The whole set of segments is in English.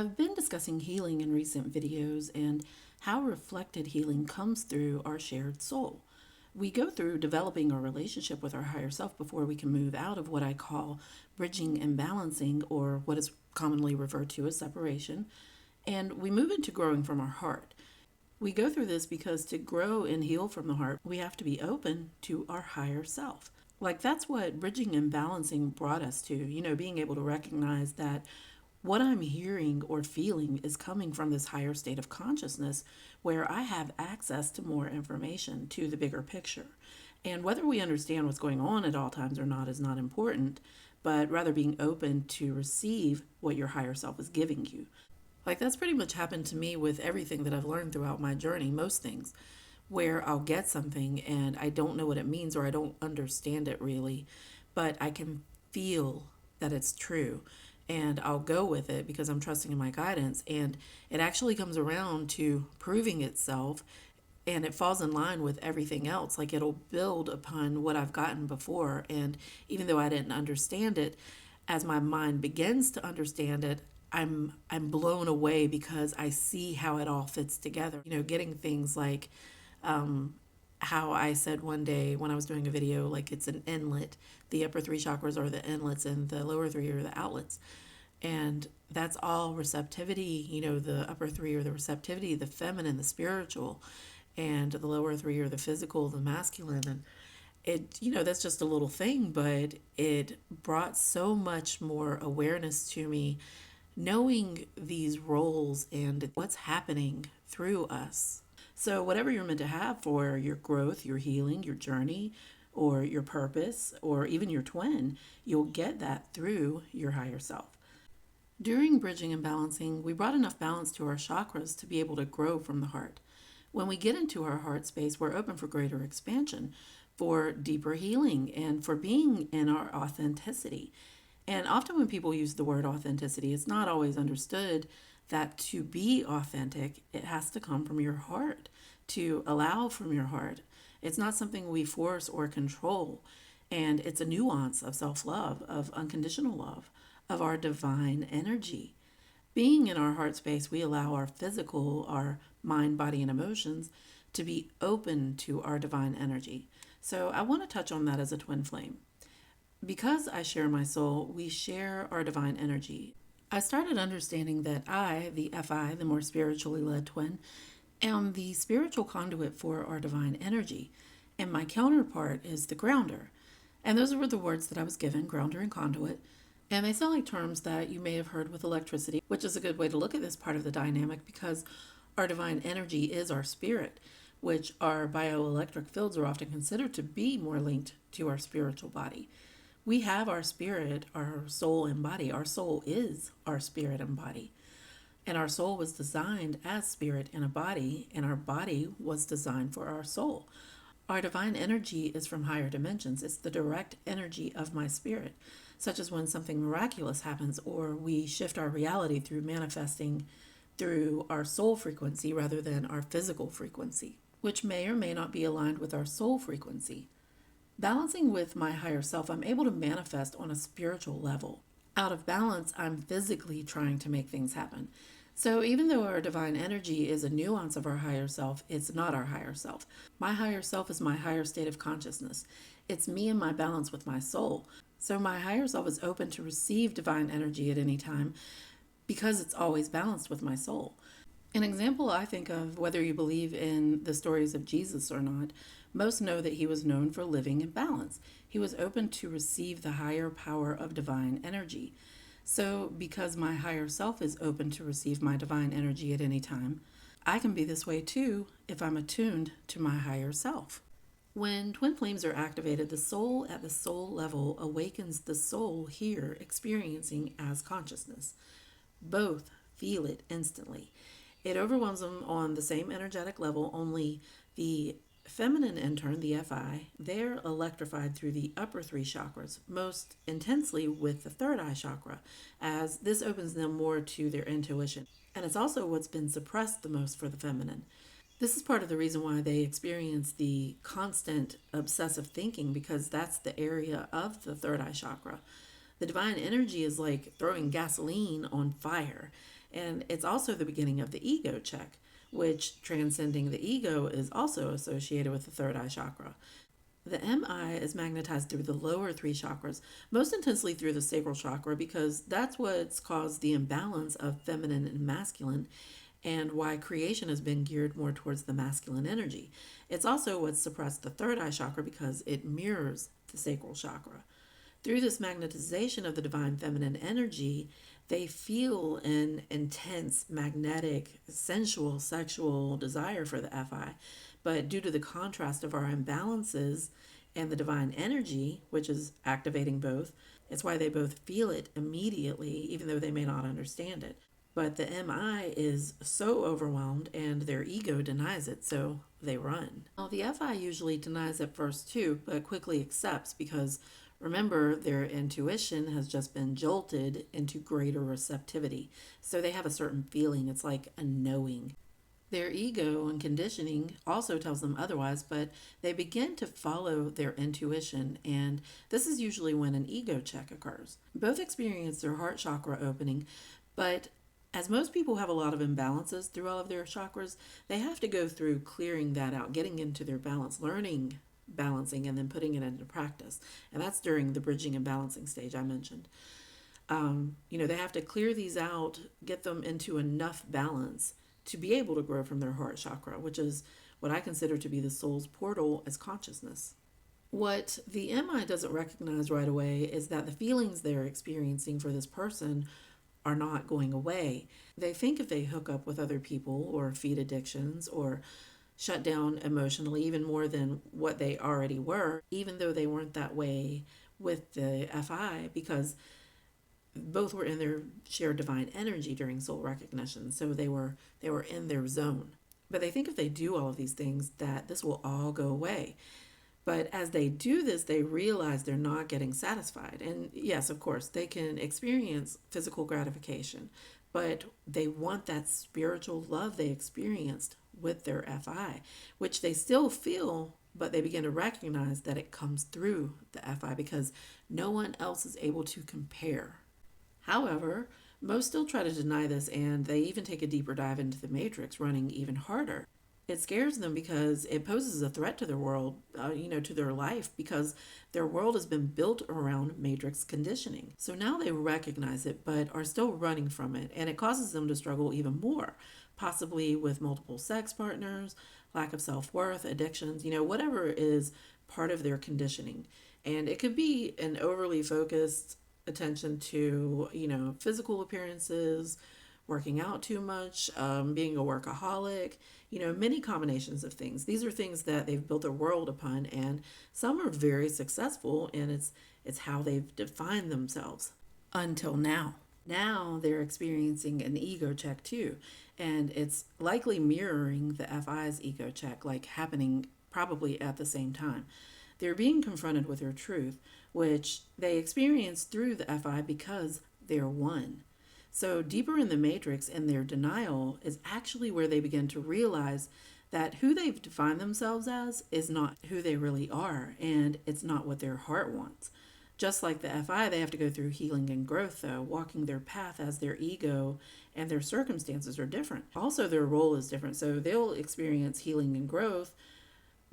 I've been discussing healing in recent videos and how reflected healing comes through our shared soul. We go through developing our relationship with our higher self before we can move out of what I call bridging and balancing, or what is commonly referred to as separation, and we move into growing from our heart. We go through this because to grow and heal from the heart, we have to be open to our higher self. Like, that's what bridging and balancing brought us to, being able to recognize that what I'm hearing or feeling is coming from this higher state of consciousness where I have access to more information, to the bigger picture. And whether we understand what's going on at all times or not is not important, but rather being open to receive what your higher self is giving you. Like, that's pretty much happened to me with everything that I've learned throughout my journey, most things, where I'll get something and I don't know what it means or I don't understand it really, but I can feel that it's true and I'll go with it because I'm trusting in my guidance, and it actually comes around to proving itself and it falls in line with everything else. Like, it'll build upon what I've gotten before, and even though I didn't understand it, as my mind begins to understand it, I'm blown away because I see how it all fits together. Getting things like how I said one day when I was doing a video, like, it's an inlet. The upper three chakras are the inlets and the lower three are the outlets. And that's all receptivity. The upper three are the receptivity, the feminine, the spiritual, and the lower three are the physical, the masculine. And that's just a little thing, but it brought so much more awareness to me, knowing these roles and what's happening through us. So, whatever you're meant to have for your growth, your healing, your journey, or your purpose, or even your twin, you'll get that through your higher self. During bridging and balancing, we brought enough balance to our chakras to be able to grow from the heart. When we get into our heart space, we're open for greater expansion, for deeper healing, and for being in our authenticity. And often when people use the word authenticity, it's not always understood that to be authentic, it has to come from your heart, to allow from your heart. It's not something we force or control. And it's a nuance of self-love, of unconditional love, of our divine energy. Being in our heart space, we allow our physical, our mind, body, and emotions to be open to our divine energy. So I want to touch on that as a twin flame. Because I share my soul, we share our divine energy. I started understanding that I, the FI, the more spiritually led twin, am the spiritual conduit for our divine energy, and my counterpart is the grounder. And those were the words that I was given, grounder and conduit. And they sound like terms that you may have heard with electricity, which is a good way to look at this part of the dynamic because our divine energy is our spirit, which our bioelectric fields are often considered to be more linked to our spiritual body. We have our spirit, our soul, and body. Our soul is our spirit and body. And our soul was designed as spirit in a body, and our body was designed for our soul. Our divine energy is from higher dimensions. It's the direct energy of my spirit, such as when something miraculous happens or we shift our reality through manifesting through our soul frequency rather than our physical frequency, which may or may not be aligned with our soul frequency. Balancing with my higher self, I'm able to manifest on a spiritual level. Out of balance, I'm physically trying to make things happen. So even though our divine energy is a nuance of our higher self, it's not our higher self. My higher self is my higher state of consciousness. It's me and my balance with my soul. So my higher self is open to receive divine energy at any time because it's always balanced with my soul. An example I think of, whether you believe in the stories of Jesus or not, most know that he was known for living in balance. He was open to receive the higher power of divine energy. So because my higher self is open to receive my divine energy at any time, I can be this way too if I'm attuned to my higher self. When twin flames are activated, the soul at the soul level awakens the soul here experiencing as consciousness. Both feel it instantly. It overwhelms them on the same energetic level, only the feminine intern, the FI, they're electrified through the upper three chakras, most intensely with the third eye chakra, as this opens them more to their intuition. And it's also what's been suppressed the most for the feminine. This is part of the reason why they experience the constant obsessive thinking, because that's the area of the third eye chakra. The divine energy is like throwing gasoline on fire. And it's also the beginning of the ego check, which transcending the ego is also associated with the third eye chakra. The MI is magnetized through the lower three chakras, most intensely through the sacral chakra, because that's what's caused the imbalance of feminine and masculine, and why creation has been geared more towards the masculine energy. It's also what's suppressed the third eye chakra because it mirrors the sacral chakra. Through this magnetization of the divine feminine energy, they feel an intense, magnetic, sensual, sexual desire for the FI. But due to the contrast of our imbalances and the divine energy, which is activating both, it's why they both feel it immediately, even though they may not understand it. But the MI is so overwhelmed and their ego denies it, so they run. Now, the FI usually denies at first too, but quickly accepts because remember, their intuition has just been jolted into greater receptivity. So they have a certain feeling. It's like a knowing. Their ego and conditioning also tells them otherwise, but they begin to follow their intuition, and this is usually when an ego check occurs. Both experience their heart chakra opening, but as most people have a lot of imbalances through all of their chakras, they have to go through clearing that out, getting into their balance, learning balancing, and then putting it into practice. And that's during the bridging and balancing stage I mentioned. They have to clear these out, get them into enough balance to be able to grow from their heart chakra, which is what I consider to be the soul's portal as consciousness. What the MI doesn't recognize right away is that the feelings they're experiencing for this person are not going away. They think if they hook up with other people or feed addictions or shut down emotionally even more than what they already were, even though they weren't that way with the FI, because both were in their shared divine energy during soul recognition, so they were in their zone. But they think if they do all of these things that this will all go away. But as they do this, they realize they're not getting satisfied. And yes, of course, they can experience physical gratification, but they want that spiritual love they experienced with their FI, which they still feel, but they begin to recognize that it comes through the FI because no one else is able to compare. However, most still try to deny this, and they even take a deeper dive into the matrix, running even harder. It scares them because it poses a threat to their world, to their life, because their world has been built around matrix conditioning. So now they recognize it, but are still running from it, and it causes them to struggle even more, possibly with multiple sex partners, lack of self-worth, addictions, whatever is part of their conditioning. And it could be an overly focused attention to, physical appearances, working out too much, being a workaholic, many combinations of things. These are things that they've built their world upon, and some are very successful, and it's how they've defined themselves until now. Now they're experiencing an ego check too, and it's likely mirroring the FI's ego check, like happening probably at the same time. They're being confronted with their truth, which they experience through the FI because they're one. So deeper in the matrix in their denial is actually where they begin to realize that who they've defined themselves as is not who they really are, and it's not what their heart wants. Just like the FI, they have to go through healing and growth, though, walking their path as their ego and their circumstances are different. Also, their role is different, so they'll experience healing and growth,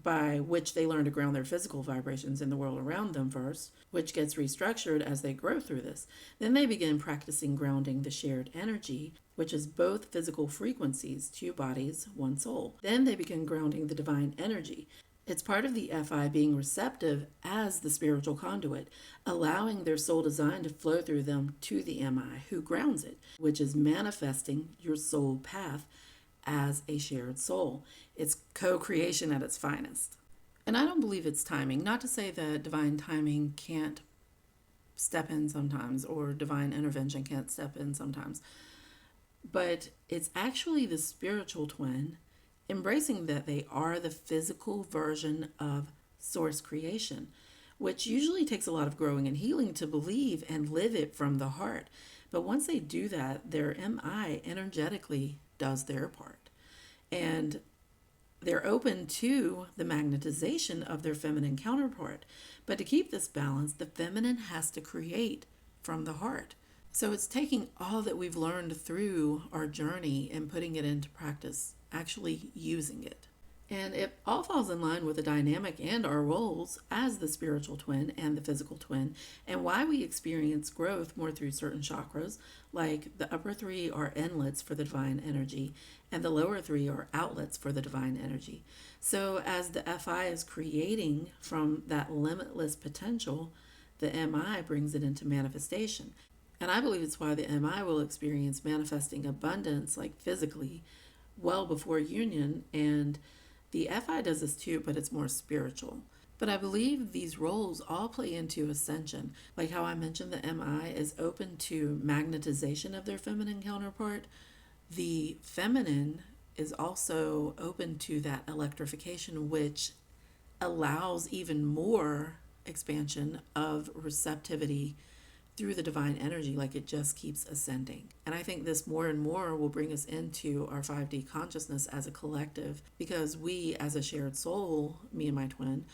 by which they learn to ground their physical vibrations in the world around them first, which gets restructured as they grow through this. Then they begin practicing grounding the shared energy, which is both physical frequencies, two bodies, one soul. Then they begin grounding the divine energy. It's part of the FI being receptive as the spiritual conduit, allowing their soul design to flow through them to the MI, who grounds it, which is manifesting your soul path as a shared soul. It's co-creation at its finest. And I don't believe it's timing. Not to say that divine timing can't step in sometimes, or divine intervention can't step in sometimes. But it's actually the spiritual twin embracing that they are the physical version of source creation, which usually takes a lot of growing and healing to believe and live it from the heart. But once they do that, their MI energetically does their part. And they're open to the magnetization of their feminine counterpart. But to keep this balance, the feminine has to create from the heart. So it's taking all that we've learned through our journey and putting it into practice, actually using it. And it all falls in line with the dynamic and our roles as the spiritual twin and the physical twin, and why we experience growth more through certain chakras, like the upper three are inlets for the divine energy, and the lower three are outlets for the divine energy. So, as the FI is creating from that limitless potential, the MI brings it into manifestation. And I believe it's why the MI will experience manifesting abundance, like physically, well before union, and the FI does this too, but it's more spiritual. But I believe these roles all play into ascension. Like how I mentioned, the MI is open to magnetization of their feminine counterpart. The feminine is also open to that electrification, which allows even more expansion of receptivity through the divine energy, like it just keeps ascending. And I think this more and more will bring us into our 5D consciousness as a collective, because we, as a shared soul, me and my twin,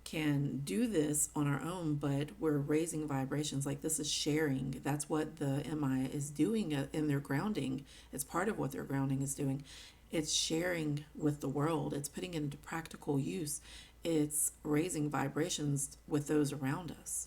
can do this on our own, but we're raising vibrations. Like this is sharing. That's what the MI is doing in their grounding. It's part of what their grounding is doing. It's sharing with the world, it's putting it into practical use, it's raising vibrations with those around us.